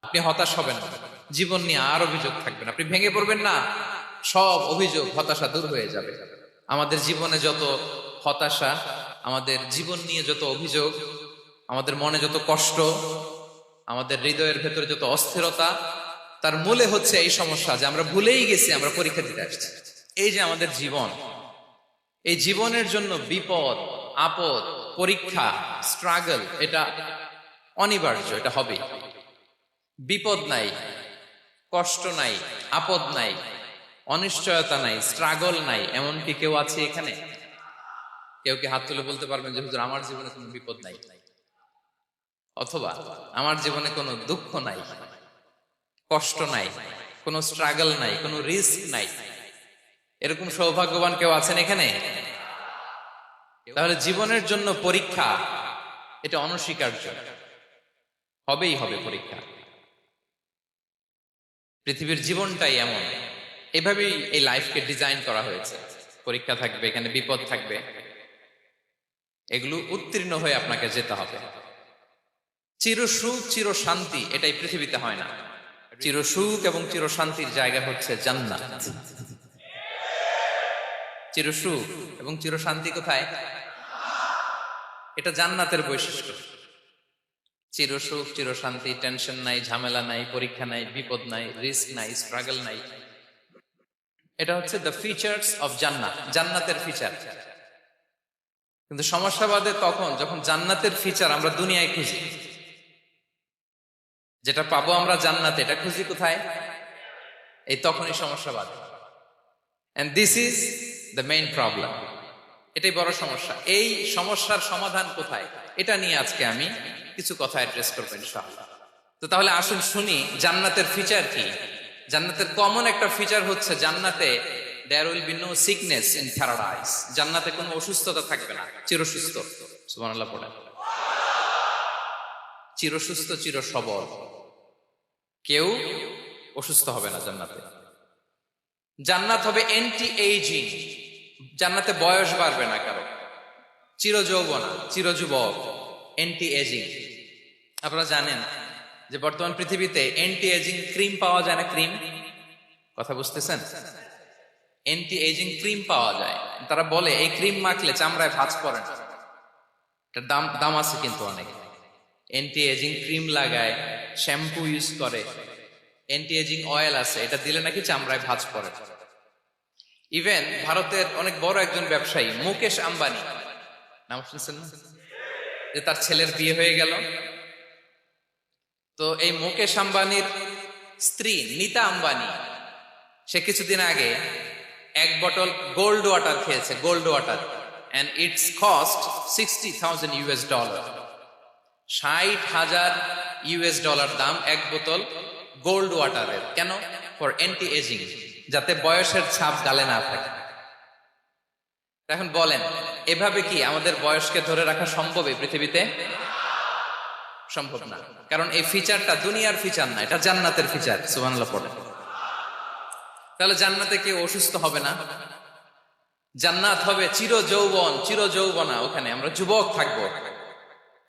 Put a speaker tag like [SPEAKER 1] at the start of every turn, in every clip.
[SPEAKER 1] আপনি হতাশ হবেন না, জীবন নিয়ে আর অভিযোগ থাকবে না, আপনি ভেঙে পড়বেন না, সব অভিযোগ হতাশা দূর হয়ে যাবে। আমাদের জীবনে যত হতাশা, আমাদের জীবন নিয়ে যত অভিযোগ, আমাদের মনে যত কষ্ট, আমাদের হৃদয়ের ভেতরে যত অস্থিরতা, তার মূলে হচ্ছে এই সমস্যা যে আমরা ভুলেই গেছি আমরা পরীক্ষা দিতে আসছি। এই যে আমাদের জীবন, এই জীবনের জন্য বিপদ, আপদ, পরীক্ষা, স্ট্রাগল, এটা অনিবার্য, এটা হবেই। বিপদ নাই, কষ্ট নাই, আপদ নাই, অনিশ্চয়তা নাই, স্ট্রাগল নাই, এমন কি কেউ আছে এখানে? কেউ কি হাত তুলে বলতে পারবেন যে হুজুর আমার জীবনে কোনো বিপদ নাই, অথবা আমার জীবনে কোনো দুঃখ নাই, কষ্ট নাই, কোনো স্ট্রাগল নাই, কোনো রিস্ক নাই? এরকম সৌভাগ্যবান কেউ আছেন এখানে? তাহলে জীবনের জন্য পরীক্ষা, এটা অনস্বীকার্য, হবেই হবে পরীক্ষা। পৃথিবীর জীবনটাই এমন, এভাবেই এই লাইফকে ডিজাইন করা হয়েছে। পরীক্ষা থাকবে, এখানে বিপদ থাকবে, এগুলো উত্তীর্ণ হয়ে আপনাকে যেতে হবে। চির সুখ চির শান্তি এটাই পৃথিবীতে হয় না। চির সুখ এবং চির শান্তির জায়গা হচ্ছে জান্নাত। চির সুখ এবং চির শান্তি কোথায়? এটা জান্নাতের বৈশিষ্ট্য। চির সুখ চির শান্তি, টেনশন নাই, ঝামেলা নাই, পরীক্ষা নাই, বিপদ নাই, রিস্ক নাই, স্ট্রাগল নাই, এটা হচ্ছে দ্য ফিচার্স অফ জান্নাত, জান্নাতের ফিচার। কিন্তু সমস্যা বাদে তখন যখন জান্নাতের ফিচার আমরা দুনিয়ায় খুঁজি, যেটা পাবো আমরা জান্নাতে, এটা খুঁজি কোথায়? এই তখনই সমস্যা বাদে। And this is the main problem. এটাই বড় সমস্যা। এই সমস্যার সমাধান কোথায়, এটা নিয়ে আজকে আমি কিছু কথা অ্যাড্রেস করবো ইনশাআল্লাহ। তো তাহলে আসুন শুনি জান্নাতের ফিচার কি। জান্নাতের কমন একটা ফিচার হচ্ছে জান্নাতে there will be no sickness in paradise. জান্নাতে কোনো অসুস্থতা থাকবে না, চিরসুস্থ। সুবহানাল্লাহ পড়ে। চিরসুস্থ চির সবল, কেউ অসুস্থ হবে না জান্নাতে। জান্নাত হবে এন্টি এইজিং, জান্নাতে বয়স বাড়বে না কারো, চির যৌবনা, চির যুবক, এন্টি এজিং। আপনারা জানেন যে বর্তমান পৃথিবীতে এন্টি এজিং ক্রিম পাওয়া যায় না? ক্রিম, কথা বুঝতেছেন? এন্টি এজিং ক্রিম পাওয়া যায়। তারা বলে এই ক্রিম মাখলে চামড়ায় ভাঁজ পড়ে না। এটার দাম দাম আছে কিন্তু অনেক। এন্টি এজিং ক্রিম লাগায়, শ্যাম্পু ইউজ করে, এন্টি এজিং অয়েল আছে, এটা দিলে নাকি চামড়ায় ভাঁজ পড়ে। ইভেন ভারতের অনেক বড় একজন ব্যবসায়ী মুকেশ আম্বানি, নাম শুনছেন না? যে তার ছেলের বিয়ে হয়ে গেল। তো এই মুকেশ আম্বানির স্ত্রী নীতা আম্বানি, সে কিছুদিন আগে এক বটল গোল্ড ওয়াটার খেয়েছে, gold water, and its cost $60,000। $60,000 দাম এক বোতল গোল্ড ওয়াটারের। কেন? ফর অ্যান্টি এজিং, যাতে বয়সের ছাপ গালে না থাকে। এখন বলেন, এভাবে কি আমাদের বয়সকে ধরে রাখা সম্ভব এই পৃথিবীতে? সম্ভব না, কারণ এই ফিচারটা দুনিয়ার ফিচার না, এটা জান্নাতের ফিচার। সুবহানাল্লাহ পড়ে। তাহলে জান্নাতে কেউ অসুস্থ হবে না, জান্নাত হবে চির যৌবন, চির যৌবনা। ওখানে আমরা যুবক থাকবো,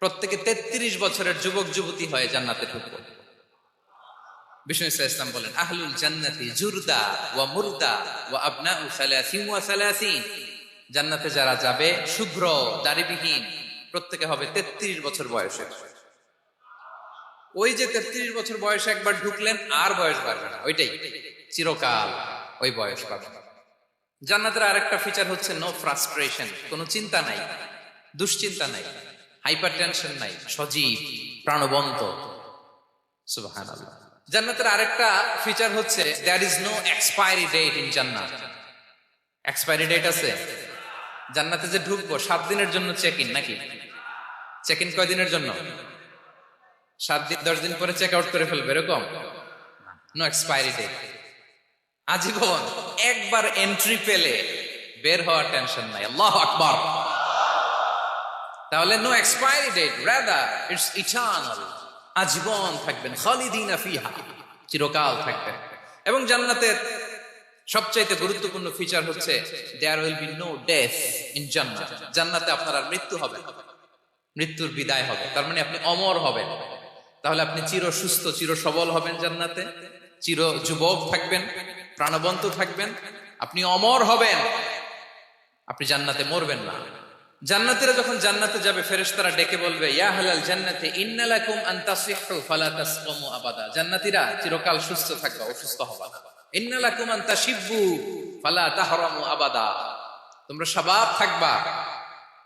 [SPEAKER 1] প্রত্যেকে 33 বছরের যুবক যুবতী হয়ে জান্নাতে ঢুকবো। বিষ্ণু ইসলাম বলেন, আহলুল জান্নাতি জুরদা ওয়া মুরদা ওয়া আবনাউ সালাসিন ওয়া সালাসিন। জান্নাতে যারা যাবে শুভ্র দাড়িবিহীন, প্রত্যেকে হবে 33 বছর বয়সের। ওই যে 33 বছর বয়সে একবার ঢুকলেন, আর বয়স বাড়বে না, ওইটাই চিরকাল ওই বয়স পাবে। জান্নাতের আরেকটা ফিচার হচ্ছে নো ফ্রাস্ট্রেশন, কোনো চিন্তা নাই, দুশ্চিন্তা নাই, হাইপার টেনশন নাই, সজীব প্রাণবন্ত। সুবহানাল্লাহ। জান্নাতের আরেকটা ফিচার হচ্ছে there is no expiry date in Jannat. Expiry date আছে? জান্নাতে যে ঢুকবো 7 দিনের জন্য চেক ইন, নাকি? চেক ইন কয় দিনের জন্য? 7 দিন, 10 দিন পরে চেক আউট করে ফেলবে, এরকম? নো এক্সপায়ারি ডেট, আজীবন। একবার এন্ট্রি পেলে বের হওয়ার টেনশন নাই। আল্লাহু আকবার। তাহলে no expiry date, rather it's eternal, আজীবন থাকবেন, খালিদিনা ফিহা, চিরকাল থাকবেন। এবং জান্নাতের সবচাইতে গুরুত্বপূর্ণ ফিচার হচ্ছে there will be no death in Jannat. জান্নাতে আপনার আর মৃত্যু হবে না, মৃত্যুর বিদায় হবে, তার মানে আপনি অমর হবেন। তাহলে আপনি চির সুস্থ, চির সবল হবেন জান্নাতে, চির যুবক থাকবেন, প্রাণবন্ত থাকবেন, আপনি অমর হবেন, আপনি জান্নাতে মরবেন না। জান্নাতীরা যখন জান্নাতে যাবে, ফেরেশতারা ডেকে বলবে, ইয়া আহলাল জান্নাতি ইন্না লাকুম আন তাসিহু ফালা তাসকামু আবাদা। জান্নাতীরা চিরকাল সুস্থ থাকবা, অসুস্থ হবা না। ইন্না লাকুম আন তাশিব্বু ফালা তাহরামু আবাদা, তোমরা শাবাব থাকবা,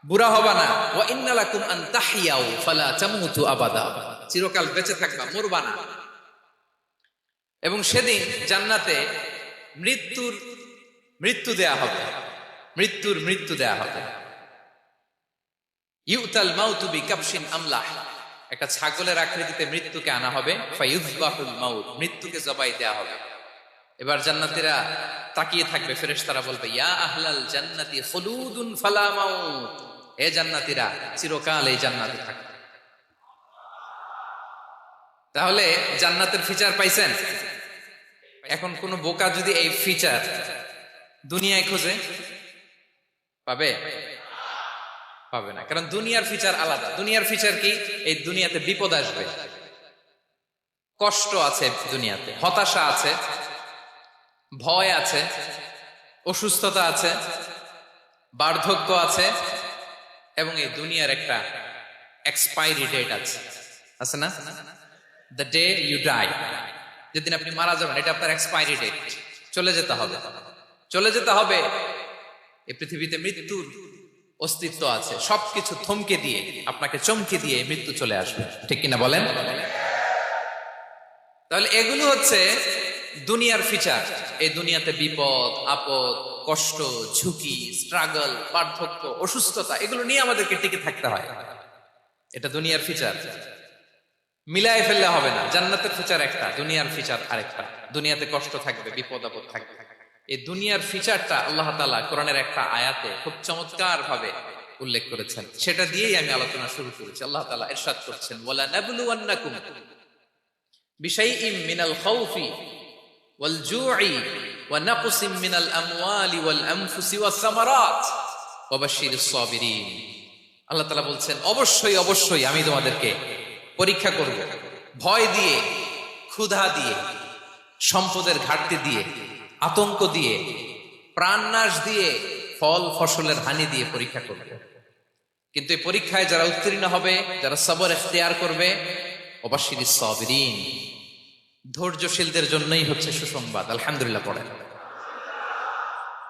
[SPEAKER 1] বুড়া হবা না। ওয়া ইন্না লাকুম আন তাহিয়াউ ফালা তামুতু আবাদা, চিরকাল বেঁচে থাকবা, মরবা না। এবং সেদিন জান্নাতে মৃত্যু দেয়া হবে, মৃত্যু দেয়া হবে। ইউতাল মাউতু বিকাবশিন আমলাহ, একটা ছাগলের আকৃতিতে মৃত্যুকে আনা হবে। ফায়ুযবাহুল মাউত, মৃত্যুকে জবাই দেয়া হবে। এবার জান্নাতীরা তাকিয়ে থাকবে, ফেরেশতারা বলবে, ইয়া আহলাল জান্নাতি খুলুদুন ফালা মাউত, হে জান্নাতীরা চিরকাল এই জান্নাতে থাকবে। তাহলে জান্নাতের ফিচার পাইছেন? এখন কোন বোকা যদি এই ফিচার দুনিয়ায় খোঁজে, পাবে? পাবে না, কারণ দুনিয়ার ফিচার আলাদা। দুনিয়ার ফিচার কি? এই দুনিয়াতে বিপদ আসবে, কষ্ট আছে দুনিয়াতে, হতাশা আছে, ভয় আছে, অসুস্থতা আছে, বার্ধক্য আছে, এবং এই দুনিয়ার একটা এক্সপায়ারি ডেট আছে, আছে না? দ্য ডে ইউ ডাই, যেদিন আপনি মারা যাবেন, এটা আপনার এক্সপায়ারি ডেট, চলে যেতে হবে, চলে যেতে হবে। এই পৃথিবীতে মৃত্যুর অস্তিত্ব আছে, সবকিছু থমকে দিয়ে, আপনাকে চমকে দিয়ে মৃত্যু চলে আসবে, ঠিক কিনা বলেন? তাহলে এগুলো হচ্ছে দুনিয়ার ফিচার। এই দুনিয়াতে বিপদ আপদ, কষ্ট, ঝুঁকি, স্ট্রাগল, বার্ধক্য, অসুস্থতা, এগুলো নিয়ে আমাদেরকে টিকে থাকতে হয়। এটা দুনিয়ার ফিচার, মিলায় ফেললে হবে না। জান্নাতের ফিচার একটা, দুনিয়ার ফিচার আরেকটা। দুনিয়াতে কষ্ট থাকবে, বিপদ আপদ থাকবে। এই দুনিয়ার ফিচারটা আল্লাহ তাআলা কোরআনের একটা আয়াতে খুব চমৎকার ভাবে উল্লেখ করেছেন, সেটা দিয়েই আমি আলোচনা শুরু করেছি। আল্লাহ তাআলা ইরশাদ করছেন, ওয়ালা নাবলুওয়ান্নাকুম বিশাইইম মিনাল খাউফি ওয়াল জু'i ওয়া নাকসিম মিনাল আমওয়ালি ওয়াল আনফুসি ওয়াস সামারাত ওয়া বাশশিরিস সাবিরিন। আল্লাহ তাআলা বলছেন, অবশ্যই অবশ্যই আমি তোমাদেরকে পরীক্ষা করব, ভয় দিয়ে, ক্ষুধা দিয়ে, সম্পদের ঘাটতি দিয়ে, আতঙ্ক দিয়ে, প্রাণনাশ দিয়ে, ফল ফসলের হানি দিয়ে পরীক্ষা করবে। কিন্তু এই পরীক্ষায় যারা উত্তীর্ণ হবে, যারা সবর ইখতিয়ার করবে, ওয়াবাশশিরিস সাবিরিন, ধৈর্যশীলদের জন্যই হচ্ছে সুসংবাদ। আলহামদুলিল্লাহ পড়েন।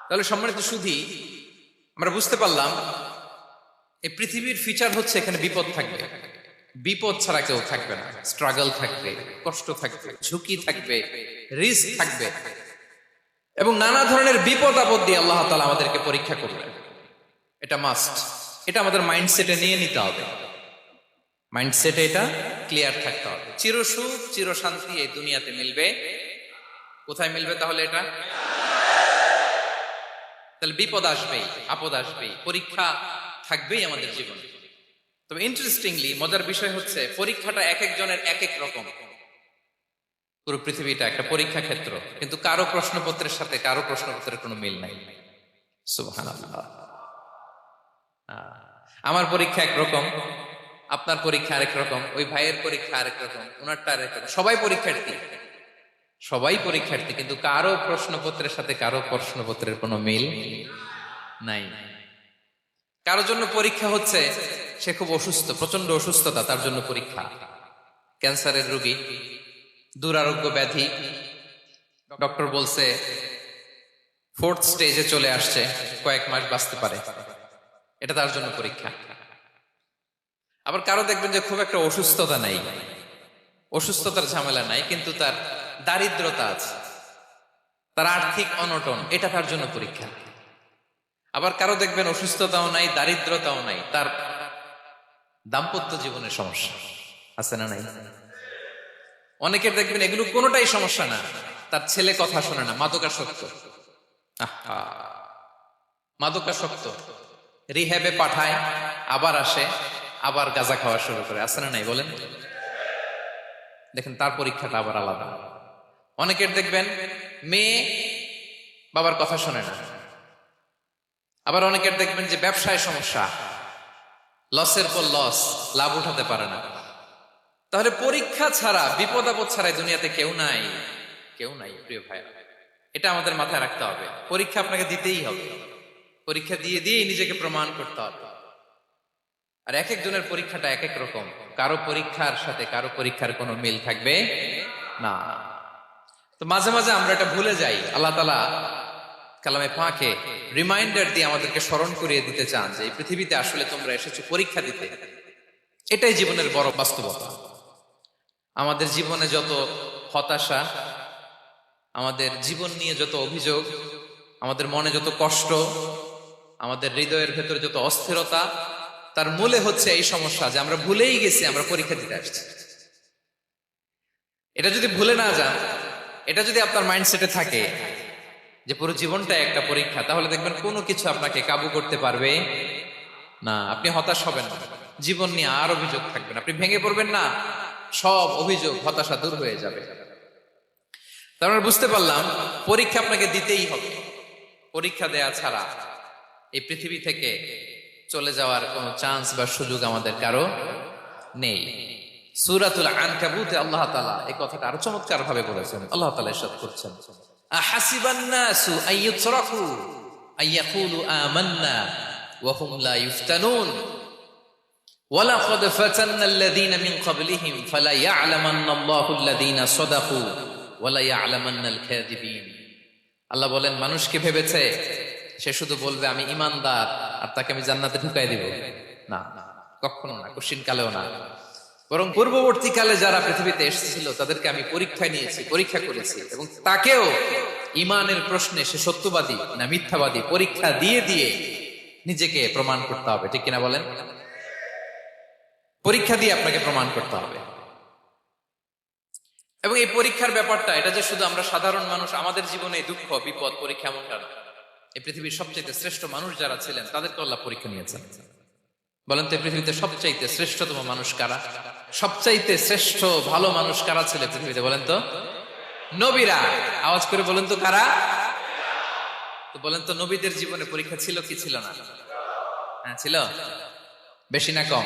[SPEAKER 1] তাহলে সম্মানিত সুধী, আমরা বুঝতে পারলাম এই পৃথিবীর ফিচার হচ্ছে এখানে বিপদ থাকবে, বিপদ ছাড়া কেউ থাকবে না। স্ট্রাগল থাকবে, কষ্ট থাকবে, ঝুঁকি থাকবে, রিস্ক থাকবে, এবং নানা ধরনের বিপদ আপদ দিয়ে আল্লাহ তাআলা আমাদেরকে পরীক্ষা করবেন। এটা মাস্ট, এটা আমাদের মাইন্ডসেটে নিয়ে নিতে হবে, মাইন্ডসেটে এটা ক্লিয়ার থাকতে হবে। চির সুখ, চির শান্তি এই দুনিয়াতে মিলবে, কোথায় মিলবে তাহলে? এটা তাহলে বিপদ আসবেই, আপদ আসবেই, পরীক্ষা থাকবেই আমাদের জীবনে। তবে ইন্টারেস্টিংলি মজার বিষয় হচ্ছে, পরীক্ষাটা এক একজনের এক এক রকম। পুরো পৃথিবীটা একটা পরীক্ষা ক্ষেত্র, কিন্তু কারো প্রশ্নপত্রের সাথে কারো প্রশ্নপত্রের কোনো মিল নাই। সুবহানাল্লাহ। আমার পরীক্ষা একরকম, আপনার পরীক্ষা আরেক রকম, ওই ভাইয়ের পরীক্ষা আরেক রকম, ওনারটা আরেক রকম। সবাই পরীক্ষার্থী, সবাই পরীক্ষার্থী, কিন্তু কারো প্রশ্নপত্রের সাথে কারো প্রশ্নপত্রের কোনো মিল নাই। কারোর জন্য পরীক্ষা হচ্ছে সে খুব অসুস্থ, প্রচন্ড অসুস্থতা, তার জন্য পরীক্ষা। ক্যান্সারের রোগী, দুরারোগ্য ব্যাধি, ডক্টর বলছে 4th স্টেজে চলে আসছে, কয়েক মাস বাঁচতে পারে, এটা তার জন্য পরীক্ষা। আবার কারো দেখবেন যে খুব একটা অসুস্থতা নাই, অসুস্থতার ঝামেলা নাই, কিন্তু তার দারিদ্রতা আছে, তার আর্থিক অনটন, এটা তার জন্য পরীক্ষা। আবার কারো দেখবেন অসুস্থতাও নাই, দারিদ্রতাও নাই, তার দাম্পত্য জীবনের সমস্যা আছে না নাই? অনেকের দেখবেন এগুলো কোনোটাই সমস্যা না, তার ছেলে কথা শোনে না, মাদকাসক্ত, মাদকাসক্ত, রিহ্যাবে পাঠায়, আবার আসে, আবার গাঁজা খাওয়া শুরু করে, আছে না নাই বলেন? দেখেন তার পরীক্ষাটা আবার আলাদা। অনেকের দেখবেন মেয়ে বাবার কথা শোনে না। আবার অনেকের দেখবেন যে ব্যবসায় সমস্যা, লসের পর লস, লাভ উঠাতে পারে না, তাহলে পরীক্ষা ছাড়া, বিপদ আপদ ছাড়াই দুনিয়াতে কেউ নাই, কেউ নাই প্রিয় ভাইয়া। এটা আমাদের মাথায় রাখতে হবে। পরীক্ষা আপনাকে দিতেই হবে, পরীক্ষা দিয়ে দিয়েই নিজেকে প্রমাণ করতে হবে। আর এক একজনের পরীক্ষাটা এক এক রকম, কারো পরীক্ষার সাথে কারো পরীক্ষার কোনো মিল থাকবে না। তো মাঝে মাঝে আমরা এটা ভুলে যাই। আল্লাহ তাআলা কালামে পাকে রিমাইন্ডার দিয়ে আমাদেরকে স্মরণ করিয়ে দিতে চান যে এই পৃথিবীতে আসলে তোমরা এসেছো পরীক্ষা দিতে। এটাই জীবনের বড় বাস্তবতা। আমাদের জীবনে যত হতাশা, আমাদের জীবন নিয়ে যত অভিযোগ, আমাদের মনে যত কষ্ট, আমাদের হৃদয়ের ভেতরে যত অস্থিরতা, তার মূলে হচ্ছে এই সমস্যা যে আমরা ভুলেই গেছি আমরা পরীক্ষা দিতে আসছি। এটা যদি ভুলে না যান, এটা যদি আপনার মাইন্ডসেটে থাকে যে পুরো জীবনটা একটা পরীক্ষা, তাহলে দেখবেন কোনো কিছু আপনাকে কাবু করতে পারবে না। আপনি হতাশ হবেন না, জীবন নিয়ে আর অভিযোগ থাকবে না, আপনি ভেঙে পড়বেন না, সব অভিযোগ হতাশা দূর হয়ে যাবে। তারপরে বুঝতে পারলাম পরীক্ষা আপনাকে দিতেই হবে। পরীক্ষা দেয়া ছাড়া এই পৃথিবী থেকে চলে যাওয়ার কোনো চান্স বা সুযোগ আমাদের কারো নেই। সূরাতুল আনকাবুতে আল্লাহ তাআলা এই কথাটা আরো চমৎকার ভাবে বলেছেন। আল্লাহ তাআলা ইরশাদ করছেন, আহাসিবান নাসু আইয়ুতরাকু আইয়াকুলু আমান্না ওয়া হুম লা ইফতানুন ওয়ালাকাদ ফাতান্নাল্লাযীনা মিন ক্বাবলিহিম ফালা ইয়া'লামান্নাল্লাহুল্লাযীনা সাদাকু ওয়ালা ইয়া'লামান্নাল কাযিবিন। আল্লাহ বলেন, মানুষ কি ভেবেছে সে শুধু বলবে আমি ঈমানদার আর তাকে আমি জান্নাতে ঢুকাই দিব? না, কখনো না, কোশ্চিন কালেও না। বরং পূর্ববর্তী কালে যারা পৃথিবীতে এসেছিল তাদেরকে আমি পরীক্ষা নিয়েছি, পরীক্ষা করেছি, এবং তাকেও ঈমানের প্রশ্নে সে সত্যবাদী না মিথ্যাবাদী পরীক্ষা দিয়ে দিয়ে নিজেকে প্রমাণ করতে হবে। ঠিক কিনা বলেন? পরীক্ষা দিয়ে আপনাকে প্রমাণ করতে হবে। এবং এই পরীক্ষার ব্যাপারটা, এটা যে শুধু আমরা সাধারণ মানুষ আমাদের জীবনে দুঃখ বিপদ পরীক্ষা এমনটা না। এই পৃথিবীর সবচেয়ে শ্রেষ্ঠ মানুষ যারা ছিলেন তাদেরকে আল্লাহ পরীক্ষা নিয়েছেন। বলেন তো এই পৃথিবীতে সবচাইতে শ্রেষ্ঠতম মানুষ কারা? সবচাইতে শ্রেষ্ঠ ভালো মানুষ কারা ছিল পৃথিবীতে? বলেন তো নবীরা। আওয়াজ করে বলেন তো কারা? তো বলেন তো নবীদের জীবনে পরীক্ষা ছিল কি ছিল না? হ্যাঁ ছিল। বেশি না কম?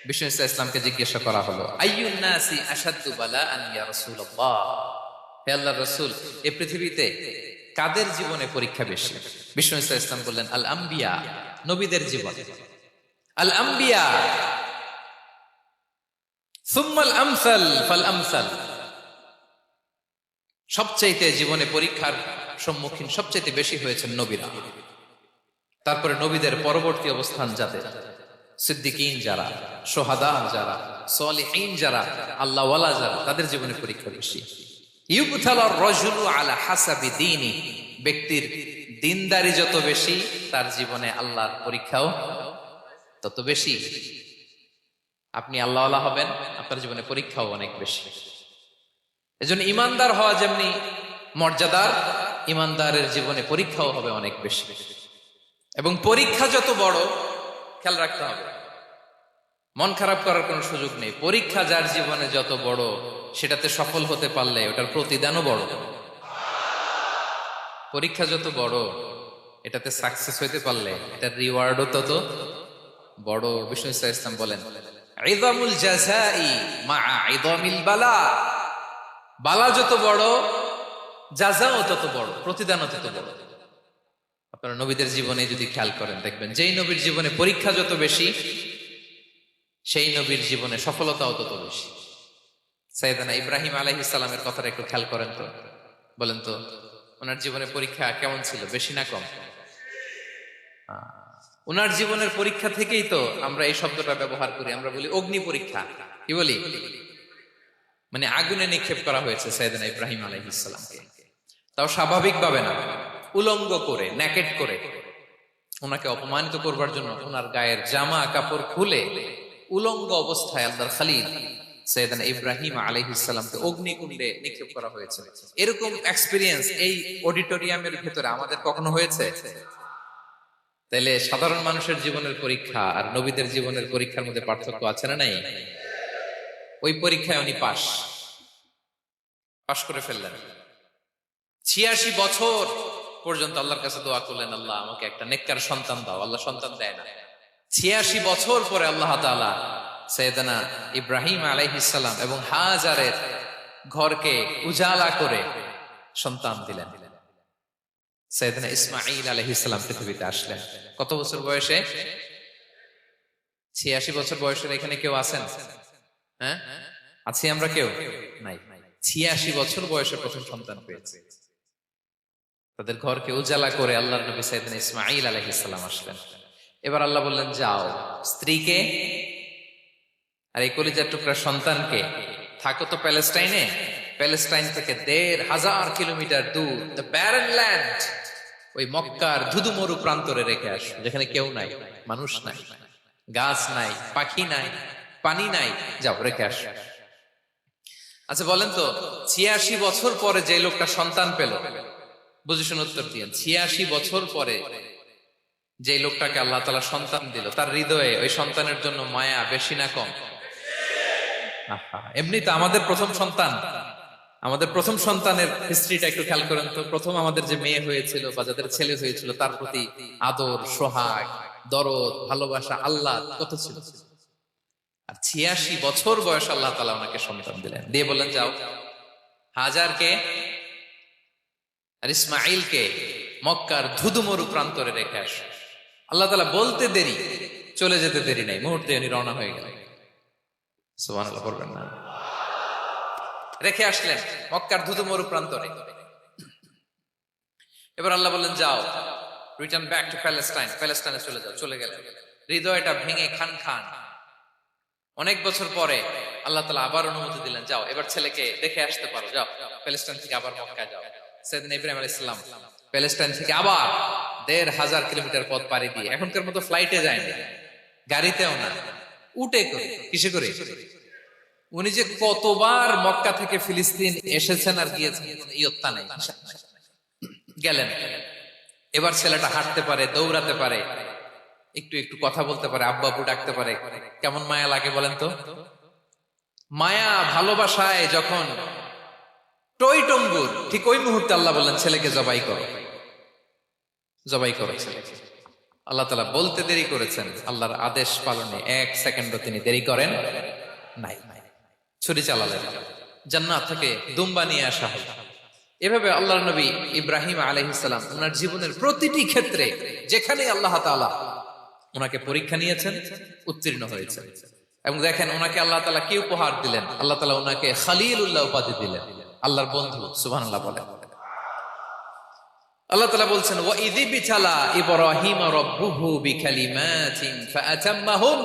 [SPEAKER 1] বিষ্ণু ইসলামকে জিজ্ঞাসা করা হলো, আইয়ুন নাসি আশাদ্দু বালাআন ইয়া রাসূলুল্লাহ, হে আল্লাহর রাসূল এই পৃথিবীতে কাদের জীবনে পরীক্ষা বেশি? বিষ্ণু ইসলাম বললেন, আল আম্বিয়া, নবীদের জীবন। আল আম্বিয়া সুম্মাল আমসাল ফাল আমসাল, সবচাইতে জীবনে পরীক্ষার সম্মুখীন সবচাইতে বেশি হয়েছেন নবীরা। তারপরে নবীদের পরবর্তী অবস্থান যাদের, সিদ্দিকিন যারা, সোহাদা যারা, সলিহিন যারা, আল্লাহওয়ালা যারা, তাদের জীবনে পরীক্ষা বেশি। ইউবতালার রাজুলু আলা হাসাবি দীনি, ব্যক্তির দিনদারি যত বেশি তার জীবনে আল্লাহর পরীক্ষাও তত বেশি। আপনি আল্লাহওয়ালা হবেন, আপনার জীবনে পরীক্ষাও অনেক বেশি। এজন্য ইমানদার হওয়া যেমনি মর্যাদার, ইমানদারের জীবনে পরীক্ষাও হবে অনেক বেশি। এবং পরীক্ষা যত বড়, খেয়াল রাখতে হবে, মন খারাপ করার কোনো সুযোগ নেই। পরীক্ষা যার জীবনে যত বড়, সেটাতে সফল হতে পারলে ওটার প্রতিদানও বড়। পরীক্ষা যত বড়, এটাতে সাকসেস হইতে পারলে এটার রিওয়ার্ডও তত বড়। বিষ্ণু ইসলাম বলেন, ইযামুল জাযাই মা'a ইযামিল বালা, বালা যত বড় জাযাও তত বড়, প্রতিদানও তত বড়। আপনারা নবীদের জীবনে যদি খেয়াল করেন দেখবেন, যেই নবীর জীবনে পরীক্ষা যত বেশি সেই নবীর জীবনে সফলতাও তত বেশি। সাইয়েদনা ইব্রাহিম আলাইহিস সালামের কথাটা একটু খেয়াল করেন তো, বলেন তো ওনার জীবনে পরীক্ষা কেমন ছিল? বেশি না কম? ওনার জীবনের পরীক্ষা থেকেই তো আমরা এই শব্দটা ব্যবহার করি, আমরা বলি অগ্নি পরীক্ষা। কি বলি? মানে আগুনে নিক্ষেপ করা হয়েছে সাইয়েদনা ইব্রাহিম আলাইহিস সালামকে, তাও স্বাভাবিকভাবে না, উলঙ্গ করে, নেকেট করে ওনাকে অপমানিত করবার জন্য ওনার গায়ের জামা কাপড় খুলে উলঙ্গ অবস্থায় আল্লাহর খলিল সাইয়েদনা ইব্রাহিম আলাইহিস সালামকে অগ্নিকুণ্ডে নিক্ষেপ করা হয়েছে। এরকম এক্সপেরিয়েন্স এই অডিটোরিয়ামের ভিতরে আমাদের কখনো হয়েছে? তাইলে সাধারণ মানুষের জীবনের পরীক্ষা আর নবীদের জীবনের পরীক্ষার মধ্যে পার্থক্য আছে না নাই? ওই পরীক্ষায় উনি পাশ করে ফেললেন। ৮৬ বছর পর্যন্ত আল্লাহর কাছে দোয়া করলেন, আল্লাহ আমাকে একটা নেককার সন্তান দাও। আল্লাহ সন্তান দেয় না। ৮৬ বছর পরে আল্লাহ তাআলা সৈয়দনা ইব্রাহিম আলাইহিস সালাম এবং হাজারের ঘরকে উজালা করে সন্তান দিলেন। সৈয়দনা ইসমাঈল আলাইহিস সালাম পৃথিবীতে আসলেন কত বছর বয়সে? 86 বছর বয়সের এখানে কেউ আছেন? হ্যাঁ, আছি আমরা কেউ? নাই। 86 বছর বয়সে প্রথম সন্তান পেয়েছে। তাদের ঘরকে উজালা করে আল্লাহর নবী সাইয়েদনা ইসমাঈল আলাইহিস সালাম আসলেন। এবার আল্লাহ বললেন, যাও স্ত্রীকে আর এই কলিজার টুকরা সন্তানকে থাকো তো প্যালেস্টাইনে, প্যালেস্টাইন থেকে ১,৫০০ কিলোমিটার দূর দ্য ব্যারেন ল্যান্ড, ওই মক্কার ধুধুমরু প্রান্তরে রেখে আসো, যেখানে কেউ নাই, মানুষ নাই, গাছ নাই, পাখি নাই, পানি নাই, যাও রেখে আসো। আচ্ছা বলেন তো, ৮৬ বছর পরে যে লোকটা সন্তান পেল, বুঝে শুনে উত্তর দিয়েন, ৮৬ বছর পরে যে লোকটাকে আল্লাহ তাআলা সন্তান দিল, তার হৃদয়ে ওই সন্তানের জন্য মায়া বেশি না কম? এমনি তো আমাদের প্রথম সন্তান, আমাদের প্রথম সন্তানের হিস্ট্রিটা একটু খেয়াল করেন তো। প্রথম আমাদের যে মেয়ে হয়েছিল বা যাদের ছেলে হয়েছিল, তার প্রতি আদর, সোহাগ, দরদ, ভালোবাসা, আল্লাহ কত ছিল। আর ৮৬ বছর বয়স আল্লাহ তাআলা ওনাকে সন্তান দিলেন, দিয়ে বললেন যাও হাজারকে আর ইসমাঈলকে মক্কার ধুধুমরু প্রান্তরে রেখে আসো। আল্লাহ তাআলা বলতে দেরি, চলে যেতে দেরি নাই, মুহূর্তে উনি রওনা হয়ে গেলেন। সুবহানাল্লাহ পড়বেন না? রেখে আসলেন মক্কার ধুধুমরু প্রান্তরে। এবার আল্লাহ বললেন, যাও রিটার্ন ব্যাক টু প্যালেস্টাইন, প্যালেস্টাইনে চলে যাও। চলে গেলেন, হৃদয়টা ভেঙে খান খান। অনেক বছর পরে আল্লাহ তাআলা আবার অনুমতি দিলেন, যাও এবার ছেলেকে দেখে আসতে পারো, যাও প্যালেস্টাইন থেকে আবার মক্কায় যাও। সাইয়েদনা ইব্রাহিম আলাইহিস সালাম প্যালেস্টাইন থেকে আবার ১,৫০০ কিলোমিটার পথ পাড়ি দিয়ে, এখনকার মতো ফ্লাইটে যায়নি, গাড়িতেও না, উটে করে। কিসে করে? উনি যে কতবার মক্কা থেকে ফিলিস্তিন এসেছেন আর গিয়েছেন ইয়ত্তা নাই। গেলেন, এবার ছেলেটা হাঁটতে পারে, দৌড়াতে পারে, একটু একটু কথা বলতে পারে, আব্বু আব্বু ডাকতে পারে। কেমন মায়া লাগে বলেন তো? মায়া ভালোবাসায় যখন টইটম্বুর, ঠিক ওই মুহূর্তে আল্লাহ বললেন, ছেলেকে জবাই করো, জবাই করো ছেলেকে। আল্লাহ তাআলা বলতে দেরি করেছেন, আল্লাহর আদেশ পালনে ১ সেকেন্ডও তিনি দেরি করেন নাই। ছুরি চালালেন, জান্নাত থেকে দুম্বা নিয়ে আসা হলো। এভাবে আল্লাহর নবী ইব্রাহিম আলাইহিস সালাম ওনার জীবনের প্রতিটি ক্ষেত্রে যেখানে আল্লাহ তাআলা ওনাকে পরীক্ষা নিয়েছেন, উত্তীর্ণ হয়েছেন। এবং দেখেন ওনাকে আল্লাহ তাআলা কি উপহার দিলেন, আল্লাহ তাআলা ওনাকে খলিলুল্লাহ উপাধি দিলেন, আল্লাহর বন্ধু। সুবহানাল্লাহ বলেন। আল্লাহ তাআলা বলছেন, ওয়া ইযিবতালা ইব্রাহিম রাব্বুহু বিকালিমাতিন ফাআতাম্মাহুন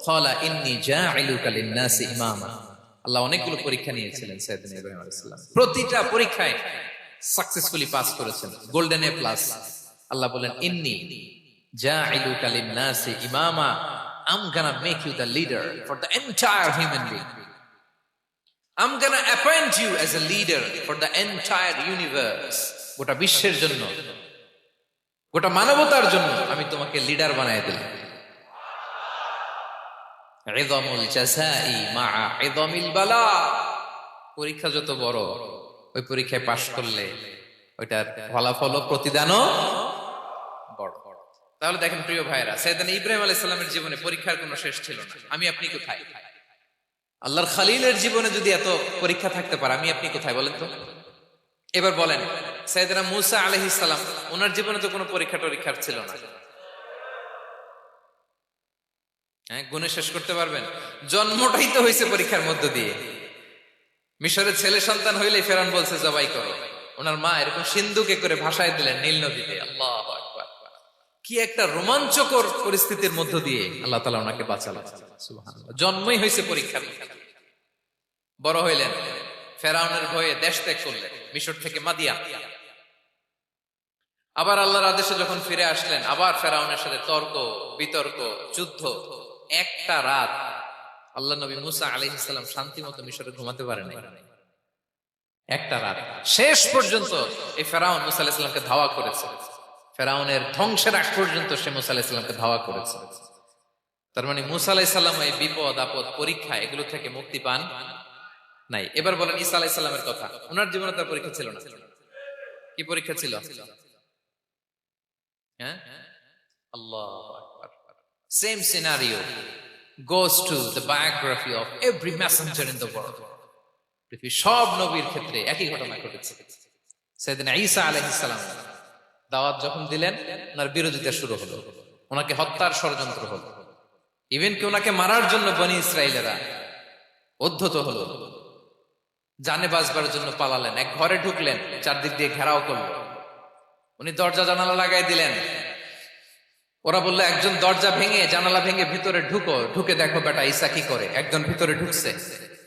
[SPEAKER 1] ক্বালা ইন্নী জাঈলুকা লিন-নাসি ইমামা। আল্লাহ অনেকগুলো পরীক্ষা নিয়েছিলেন সাইয়েদনা ইব্রাহিম আলাইহিস সালাম, প্রতিটা পরীক্ষায় সাকসেসফুলি পাস করেছেন, গোল্ডেন এ প্লাস। আল্লাহ বলেন, ইন্নী জাঈলুকা লিন-নাসি ইমামা, I'm gonna make you the leader for the entire human being. I'm gonna appoint you as a leader for the entire universe. গোটা বিশ্বের জন্য, গোটা মানবতার জন্য আমি তোমাকে লিডার বানায় দিলাম। ইযমুল জাযাই মা'a ইযমিল বালা। পরীক্ষা যত বড়, ওই পরীক্ষায় পাশ করলে ওইটার ফলাফল ও প্রতিদানও বড়। তাহলে দেখেন প্রিয় ভাইরা, সাইয়েদনা ইব্রাহিম আলাইহিস সালামের জীবনে পরীক্ষার কোনো শেষ ছিল না। আমি আপনি কোথায়? আল্লাহর খলিলের জীবনে যদি এত পরীক্ষা থাকতে পারে, আমি আপনি কোথায় বলেন তো? এবার বলেন, সাইয়েদনা মূসা আলাইহিস সালাম, ওনার জীবনে তো কোনো পরীক্ষা টরীক্ষার ছিল না। হ্যাঁ, গুণে শেষ করতে পারবেন? জন্মটাই তো হয়েছে পরীক্ষার মধ্য দিয়ে। মিশরের ছেলে সন্তান হইলে ফেরাউন বলছে জবাই করো, ওনার মা এরকম সিন্ধুকে করে ভাসায় দিলেন নীল নদীতে। আল্লাহু আকবার! কি একটা রোমাঞ্চকর পরিস্থিতির মধ্য দিয়ে আল্লাহ তাআলা ওনাকে বাঁচালেন। সুবহানাল্লাহ। জন্মই হয়েছে পরীক্ষার। বড় হইলেন, ফেরাউনের ভয়ে দেশ ত্যাগ করলেন, মিশর থেকে মাদিয়ান। আবার আল্লাহর আদেশে যখন ফিরে আসলেন, আবার ফেরাউনের সাথে তর্ক বিতর্ক, যুদ্ধ। একটা রাত আল্লাহ নবী মূসা আলাইহিস সালাম শান্তি মতো মিশরে ঘুমাতে পারেন নাই। একটা রাত। শেষ পর্যন্ত এই ফেরাউন মূসা আলাইহিস সালামকে ধাওয়া করেছে। ফেরাউনের ধ্বংসের আগ পর্যন্ত সে মূসা আলাইহিস সালামকে ধাওয়া করেছে। তার মানে মূসা আলাইহিস সালাম এই বিপদ আপদ পরীক্ষা এগুলো থেকে মুক্তি পান নাই। এবার বলেন ঈসা আলাইহিস সালামের কথা, ওনার জীবনে তার পরীক্ষা ছিল না? কি পরীক্ষা ছিল? হ্যাঁ, আল্লাহু আকবার। Same scenario, goes to the biography of every messenger in the world. পৃথিবীর সব নবীর ক্ষেত্রে একই ঘটনা ঘটেছে। সাইয়েদনা ঈসা আলাইহিস সালাম দাওয়াত যখন দিলেন, ওনার বিরোধিতা শুরু হলো, ওনাকে হত্যার ষড়যন্ত্র হলো, ইভেন কি ওনাকে মারার জন্য বনি ইসরাইলেরা উদ্ধত হলো, জানে বাঁচবার জন্য পালালেন, এক ঘরে ঢুকলেন, চারদিক দিয়ে ঘেরাও করলো, উনি দরজা জানালা লাগাই দিলেন। ওরা বললো একজন দরজা ভেঙে জানালা ভেঙে ভিতরে ঢুকো, ঢুকে দেখো বেটা ঈসা কি করে। একজন ভিতরে ঢুকছে,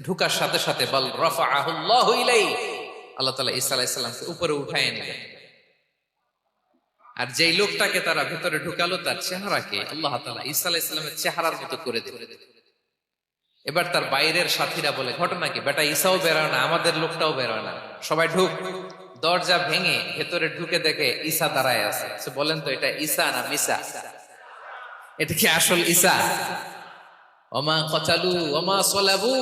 [SPEAKER 1] ঢুকার সাথে সাথে বল রাফাআহুল্লাহু ইলাইহি, আল্লাহ তাআলা ঈসা আলাইহিস সালামকে উপরে উঠায় নিলেন। আর যেই লোকটাকে তারা ভিতরে ঢুকালো তার চেহারাকে আল্লাহ তাআলা ঈসা আলাইহিস সালামের চেহারার মতো করে দিলেন। এবার তার বাইরের সাথীরা বলে ঘটনা কি, বেটা ঈসাও বেরোয় না, আমাদের লোকটাও বেরোয় না, সবাই ঢুক। দরজা ভেঙে ভেতরে ঢুকে দেখে ঈসা দাঁড়ায় আছে। বলেন তো এটা ঈসা না মিসা? এটা কি আসল ঈসা? ওমা কতালু ওমা সালাবু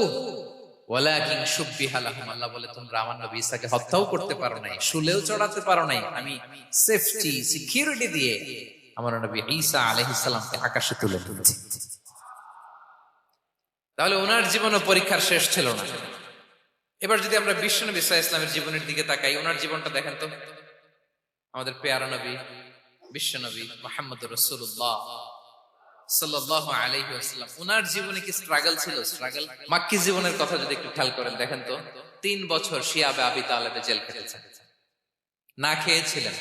[SPEAKER 1] ওয়ালাকিন শুব্বিহা লাহুম। আল্লাহ বলে তোমরা আমার নবী ঈসাকে হত্যাও করতে পারো নাই, শুলেও চড়াতে পারো নাই, আমি সেফটি সিকিউরিটি দিয়ে আমার নবী ঈসা আলাইহিস সালামকে আকাশে তুলে তুলেছি। তাহলে ওনার জীবনও পরীক্ষার শেষ ছিল না। এবার যদি আমরা বিশ্বনবী সাল্লাল্লাহু আলাইহি ওয়াসাল্লামের জীবনের দিকে তাকাই, ওনার জীবনটা দেখেন তো। আমাদের পেয়ারা নবী বিশ্বনবী মুহাম্মদুর রাসূলুল্লাহ সাল্লাল্লাহু আলাইহি ওয়াসাল্লাম, ওনার জীবনে কি স্ট্রাগল ছিল? স্ট্রাগল মাক্কি জীবনের কথা যদি একটু খেয়াল করেন, দেখেন তো 3 বছর শিয়াবে আবি তালেবে জেল খেটেছেন, না খেয়েছিলেন।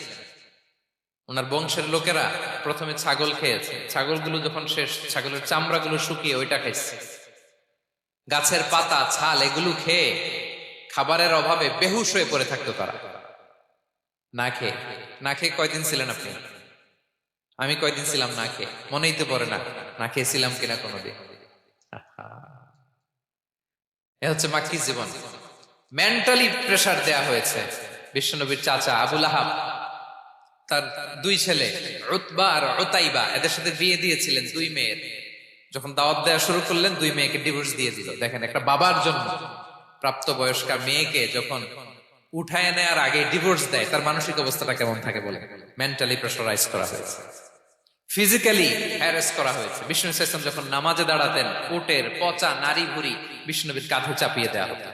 [SPEAKER 1] ওনার বংশের লোকেরা প্রথমে ছাগল খেয়েছে, ছাগলগুলো যখন শেষ, ছাগলের চামড়াগুলো শুকিয়ে ওইটা খাইছে। গাছের পাতা ছাল এগুলো খেয়ে খাবারের অভাবে বেহুশ হয়ে পড়ে থাকতো তারা। না খেয়ে না খেয়ে কয়দিন ছিলেন আপনি? আমি কয়দিন ছিলাম না খেয়ে? মনেই তো পড়ে না, না খেয়েছিলাম কিনা কোনোদিন। এ হচ্ছে মাক্কি জীবন। মেন্টালি প্রেসার দেয়া হয়েছে। বিশ্বনবীর চাচা আবুল আহাব তার 2 ছেলে উতবা আর উতাইবা, এদের সাথে বিয়ে দিয়েছিলেন 2 মেয়ের। যখন দাওয়াত দেওয়া শুরু করলেন 2 মেয়েকে ডিভোর্স দিয়ে দিল। দেখেন একটা বাবার জন্য প্রাপ্তবয়স্কা মেয়েকে যখন উঠায় নেয়ার আগে ডিভোর্স দেয়, তার মানসিক অবস্থাটা কেমন থাকে বলে? মেন্টালি প্রেসারাইজ করা হয়েছে, ফিজিক্যালি হ্যারাস করা হয়েছে। বিষ্ণু ইসলাম যখন নামাজে দাঁড়াতেন, উটের পচা নারী ভুড়ি বিষ্ণুবীর কাঁধে চাপিয়ে দেওয়া হতো।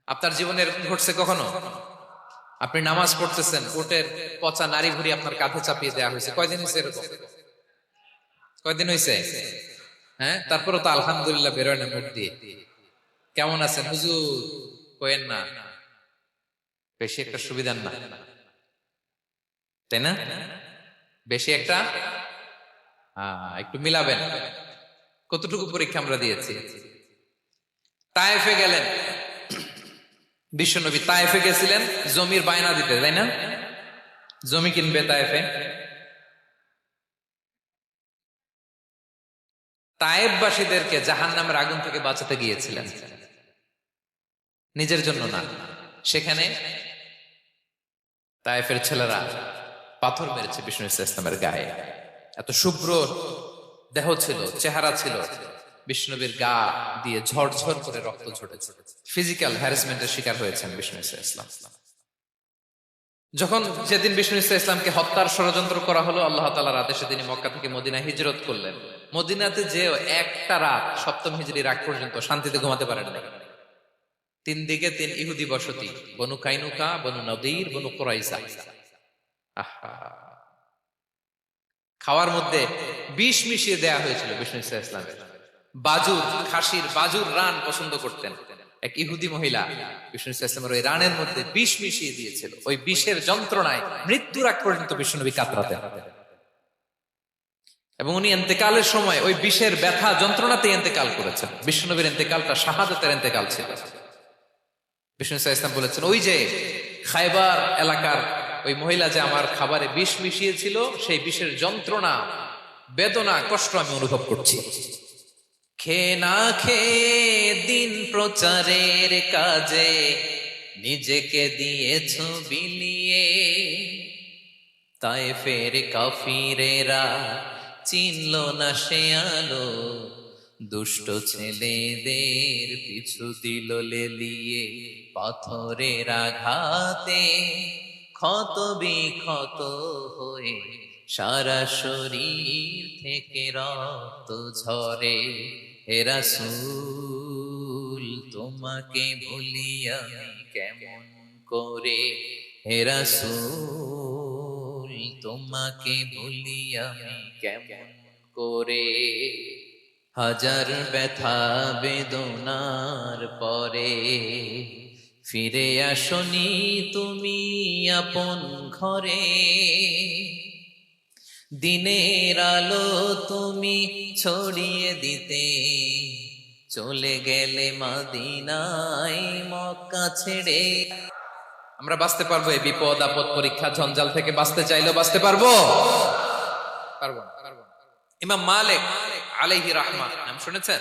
[SPEAKER 1] আপনার জীবনে এরকম ঘটছে কখনো? আপনি নামাজ পড়তেছেন, উটের পচা নারী ভুড়ি আপনার কাঁধে চাপিয়ে দেওয়া হয়েছে। কয়দিন হয়েছে এরকম? কয়দিন হয়েছে? হ্যাঁ, তারপরে তো আলহামদুলিল্লাহ বেরোয় না মুখ দিয়ে। কেমন আছেন হুজুর? কয়েন না, বেশি একটা সুবিধার না, তাই না? বেশি একটা একটু মিলাবেন। কতটুকু পরীক্ষা আমরা দিয়েছি। তায়েফে গেলেন বিশ্বনবী, তায়েফে গেছিলেন জমির বায়না দিতে, তাই না? জমি কিনবে তায়েফে। তায়েফবাসীদেরকে জাহান্নামের আগুন থেকে বাঁচাতে গিয়েছিলেন, নিজের জন্য না। সেখানে তায়েফের ছেলেরা পাথর মেরেছে বিষ্ণু ইসলামের গায়ে। এত শুভ্র দেহ ছিল, চেহারা ছিল, বিষ্ণুবীর গা দিয়ে ঝরঝর করে রক্ত ঝরেছে। ফিজিক্যাল হ্যারাসমেন্টের শিকার হয়েছেন বিষ্ণু ইসলাম। যখন যেদিন বিষ্ণু ইসলামকে হত্যার ষড়যন্ত্র করা হলো, আল্লাহ তাআলার আদেশে তিনি মক্কা থেকে মদিনা হিজরত করলেন। মদিনাতে যে একটা রাত, 7ম হিজরির আগ পর্যন্ত শান্তিতে ঘুমাতে পারেন না। 3 দিকে 3 ইহুদি বসতি, বনু কাইনুকা, বনু নদীর, বনু কুরাইজা। খাওয়ার মধ্যে বিষ মিশিয়ে দেয়া হয়েছিল বিষ্ণু ইসলামের। বাজুর, খাসির বাজুর রান পছন্দ করতেন। এক ইহুদি মহিলা বিষ্ণু ইসলামের ওই রানের মধ্যে বিষ মিশিয়ে দিয়েছিল। ওই বিষের যন্ত্রণায় মৃত্যুর আগ পর্যন্ত বিষ্ণুনবী কাতরাতেন, এবং উনি ইন্তেকালের সময় ওই বিষের ব্যথা যন্ত্রণাতে ইন্তেকাল করেছেন। বিষ্ণুনবীর ইন্তেকালটা শাহাদাতের ইন্তেকাল ছিল। বিষ্ণু ইসলাম বলেছেন, ওই যে খায়বার এলাকার ওই মহিলা যে আমার খাবারে বিষ মিশিয়েছিল, সেই বিষের যন্ত্রণা, বেদনা, কষ্ট আমি অনুভব করছি। খেয়ে না খেয়ে দিন প্রচারের কাজে নিজেকে দিয়েছ বিলিয়ে, তায়েফের কাফিরেরা চিনল না সে আলো, দুষ্ট ছেলেদের পিছু দিল লেলিয়ে। পাথরের আঘাতে ক্ষত বিক্ষত হয়ে সারা শরীর থেকে রক্ত ঝরে, হে রাসূল তোমাকে ভুলি আমি কেমন করে, হে রাসূল তোমাকে ভুলি আমি কেমন করে। হাজার ব্যথা বেদনার পরে ফিরে আসনি তুমি আপন ঘরে, দিনের আলো তুমি ছড়িয়ে দিতে চলে গেলে মদিনায় মক্কা ছেড়ে। আমরা বাঁচতে পারবো এই বিপদ আপদ পরীক্ষা ঝঞ্ঝাল থেকে? বাঁচতে চাইলেও বাঁচতে পারবো? পারবো না। ইমাম মালিক আলাইহি রাহমা নাম শুনেছেন?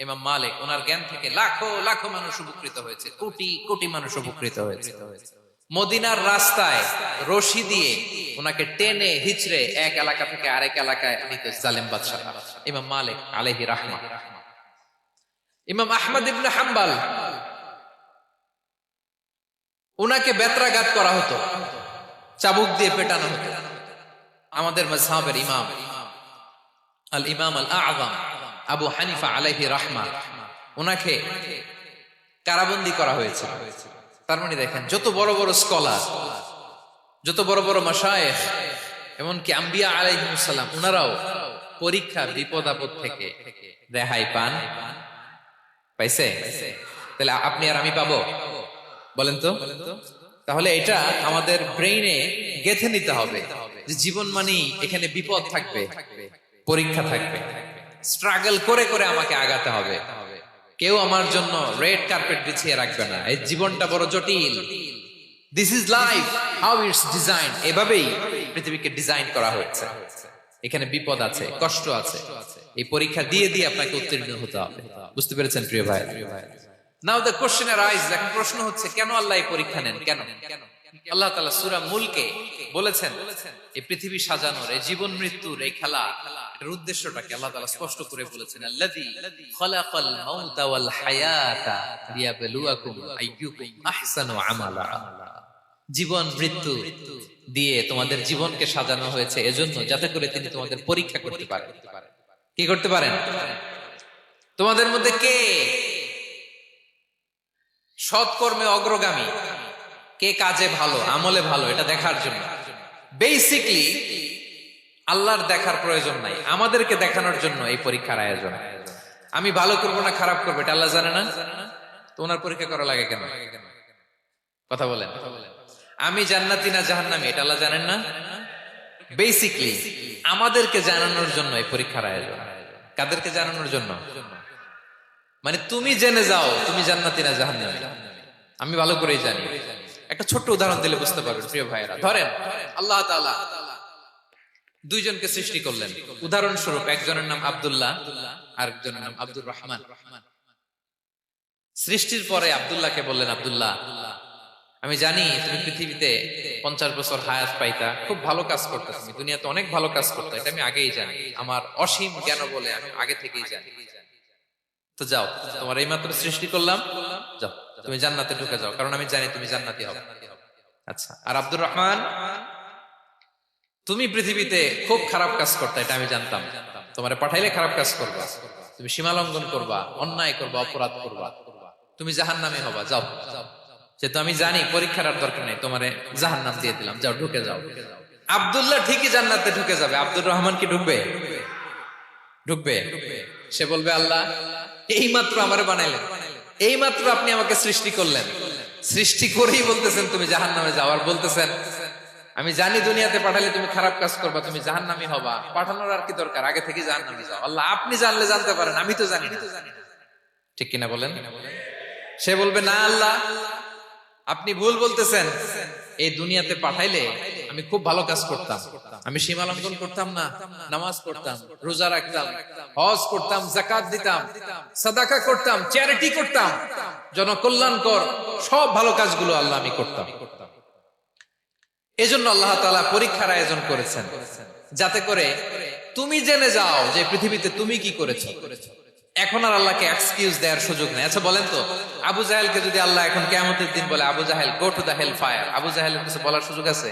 [SPEAKER 1] ইমাম মালিক, ওনার জ্ঞান থেকে লাখো লাখো মানুষ উপকৃত হয়েছে, কোটি কোটি মানুষ উপকৃত হয়েছে। মদিনার রাস্তায় রশি দিয়ে ওনাকে টেনে হিচড়ে এক এলাকা থেকে আরেক এলাকায় নিতে জালেম বাদশাহ ইমাম মালিক আলাইহি রাহমা। ইমাম আহমদ ইবনে হাম্বল, ওনাকে বেত্রাঘাত করা হতো, চাবুক দিয়ে পেটানো হতো। আমাদের মাযহাবের ইমাম আল ইমাম আল আযম আবু হানিফা আলাইহি রাহমা, ওনাকে কারাবন্দী করা হয়েছে। তার মানে দেখেন, যত বড় বড় স্কলার, যত বড় বড় মাশায়েখ, এমনকি আম্বিয়া আলাইহিমুস সালাম, ওনারাও পরীক্ষা বিপদ আপদ থেকে রেহাই পান। পাইছে? তাহলে আপনি আর আমি পাবো? বলেন তো। তাহলে এটা আমাদের ব্রেইনে গেঁথে নিতে হবে যে জীবন মানেই এখানে বিপদ থাকবে, পরীক্ষা থাকবে, স্ট্রাগল করে করে আমাকে আগাতে হবে। কেউ আমার জন্য রেড কার্পেট বিছিয়ে রাখবে না। এই জীবনটা বড় জটিল। This is life, how it's design. এভাবেই পৃথিবীকে ডিজাইন করা হয়েছে। এখানে বিপদ আছে, কষ্ট আছে। এই পরীক্ষা দিয়ে দিয়ে আপনাকে উত্তীর্ণ হতে হবে। বুঝতে পেরেছেন প্রিয় ভাই? নাও দ্য কোশ্চেন আরাইজ, এখন প্রশ্ন হচ্ছে কেন আল্লাহ এই পরীক্ষা নেন? কেন? আল্লাহ তাআলা সূরা মুলকে বলেছেন এই পৃথিবী সাজানোর, এই জীবন মৃত্যুর এই খেলা, এর উদ্দেশ্যটাকে আল্লাহ তাআলা স্পষ্ট করে বলেছেন, আল্লাযী খালাকাল মাউতা ওয়াল হায়াতা লিয়াবলুয়াকুম আইয়ুকুম আহসানু আমালা। জীবন মৃত্যু দিয়ে তোমাদের জীবনকে সাজানো হয়েছে এজন্য, যাতে করে তিনি তোমাদের পরীক্ষা করতে পারেন। কি করতে পারেন? তোমাদের মধ্যে কে সৎকর্মে অগ্রগামী, কে কাজে ভালো, আমলে ভালো, এটা দেখার জন্য। বেসিকলি আল্লাহর দেখার প্রয়োজন নাই, আমাদেরকে দেখানোর জন্য এই পরীক্ষার আয়োজন। আমি ভালো করবো না খারাপ করবো এটা আল্লাহ জানে না? তো ওনার পরীক্ষা করা লাগে কেন? কথা বলেন। আমি জান্নাতি না জাহান্নামী এটা আল্লাহ জানেন না? বেসিকলি আমাদেরকে জানানোর জন্য এই পরীক্ষার আয়োজন। কাদেরকে জানানোর জন্য? মানে তুমি জেনে যাও তুমি জান্নাতি না জাহান্নামী। আমি ভালো করেই জানি। একটা ছোট্ট উদাহরণ দিলে বুঝতে পারবেন প্রিয় ভাইয়েরা। ধরেন আল্লাহ তাআলা দুইজনকে সৃষ্টি করলেন। উদাহরণস্বরূপ একজনের নাম আব্দুল্লাহ আর একজনের নাম আব্দুর রহমান। সৃষ্টির পরে আব্দুল্লাহকে বললেন, আব্দুল্লাহ আমি জানি তুমি পৃথিবীতে 50 বছর হায়াত পাইতা, খুব ভালো কাজ করতে, তুমি দুনিয়াতে অনেক ভালো কাজ করতে, এটা আমি আগেই জানি, আমার অসীম জ্ঞান বলে আমি আগে থেকেই জানি। তো যাও, তোমার এইমাত্র সৃষ্টি করলাম, যাও তুমি জান্নাতে ঢুকে যাও, কারণ আমি জানি তুমি জান্নাতি হবে। আচ্ছা, আর আব্দুর রহমান তুমি পৃথিবীতে খুব খারাপ কাজ করতে, এটা আমি জানতাম, তোমারে পাঠাইলে খারাপ কাজ করবা, তুমি সীমা লঙ্ঘন করবা, অন্যায় করবা, অপরাধ করবা, তুমি জাহান্নামী হবা, যাও। যেহেতু আমি জানি পরীক্ষার আর দরকার নেই, তোমারে জাহান্নাম দিয়ে দিলাম, যাও ঢুকে যাও। আব্দুল্লাহ ঠিকই জান্নাতে ঢুকে যাবে, আব্দুর রহমান কি ঢুকবে? ঢুকবে। সে বলবে, আল্লাহ এইমাত্র আমারে বানাইলেন, এইমাত্র আপনি আমাকে সৃষ্টি করলেন, সৃষ্টি করেই বলতেছেন তুমি জাহান্নামে যাও, আর বলতেছেন আমি জানি দুনিয়াতে পাঠালে তুমি খারাপ কাজ করবা, তুমি জাহান্নামী হবা, পাঠানোর আর কি দরকার, আগে থেকে জাহান্নামে যাও। আল্লাহ আপনি জানলে জানতে পারেন, আমি তো জানি না। ঠিক কিনা বলেন? সে বলবে, না আল্লাহ আপনি ভুল বলতেছেন, এই দুনিয়াতে পাঠাইলে আমি খুব ভালো কাজ করতাম, আমি সীমা লঙ্ঘন করতাম না, নামাজ পড়তাম, রোজা রাখতাম, হজ করতাম, যাকাত দিতাম, সাদাকা করতাম, চ্যারিটি করতাম, জনকল্যাণকর সব ভালো কাজগুলো আল্লাহ আমি করতাম। এজন্য আল্লাহ তাআলা পরীক্ষার আয়োজন করেছেন, যাতে করে তুমি জেনে যাও যে পৃথিবীতে তুমি কি করেছো। এখন আর আল্লাহকে এক্সকিউজ দেওয়ার সুযোগ নেই। আচ্ছা বলেন তো, আবু জাহেলকে যদি আল্লাহ এখন কিয়ামতের দিন বলে, Abu Jahl go to the hell fire, Abu জাহেলের কিছু বলার সুযোগ আছে?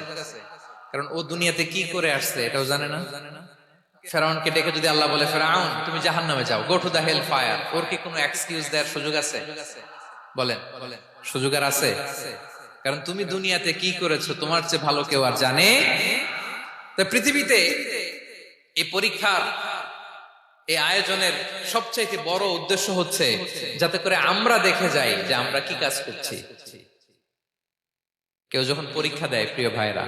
[SPEAKER 1] কারণ ও দুনিয়াতে কি করে আসছে এটাও জানে না। ফেরাউনকে ডেকে যদি আল্লাহ বলে, ফেরাউন তুমি জাহান্নামে যাও, go to the hell fire, ওর কি কোনো এক্সকিউজ দেওয়ার সুযোগ আছে? বলেন, সুযোগ আর আছে? কারণ তুমি দুনিয়াতে কি করেছো তোমার চেয়ে ভালো কেউ আর জানে। তা পৃথিবীতে এই পরীক্ষার, এই আয়োজনের সবচাইতে বড় উদ্দেশ্য হচ্ছে যাতে করে আমরা দেখে যাই যে আমরা কি কাজ করছি। কেউ যখন পরীক্ষা দেয় প্রিয় ভাইরা,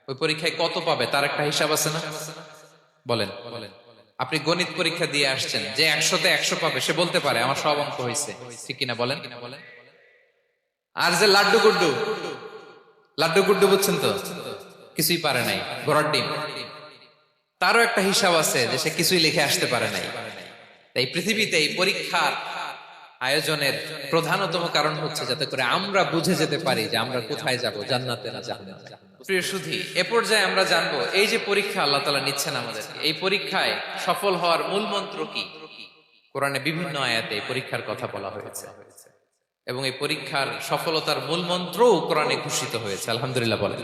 [SPEAKER 1] ওই পরীক্ষায় কত পাবে তার একটা হিসাব আছে না? বলেন, আপনি গণিত পরীক্ষা দিয়ে আসছেন, যে 100-তে 100 পাবে সে বলতে পারে আমার সব অঙ্ক হয়েছে, ঠিক কিনা বলেন? আর যে লাড্ডু গুড্ডু বুঝছেন তো, কিছুই পারে নাই, ঘোড়ার ডিম, তারও একটা হিসাব আছে যে সে কিছুই লিখে আসতে পারে নাই। তাই পৃথিবীতে এই পরীক্ষার আয়োজনের প্রধানতম কারণ হচ্ছে যাতে করে আমরা বুঝে যেতে পারি যে আমরা কোথায় যাব, জান্নাতে না জাহান্নামে। প্রিয় সুধী, এ পর্যায়ে আমরা জানবো এই যে পরীক্ষা আল্লাহ তাআলা নিচ্ছেন আমাদেরকে, এই পরীক্ষায় সফল হওয়ার মূল মন্ত্র কি। কোরআনে বিভিন্ন আয়াতে এই পরীক্ষার কথা বলা হয়েছে এবং এই পরীক্ষার সফলতার মূল মন্ত্রও কোরআনে ঘোষিত হয়েছে। আলহামদুলিল্লাহ বলেন।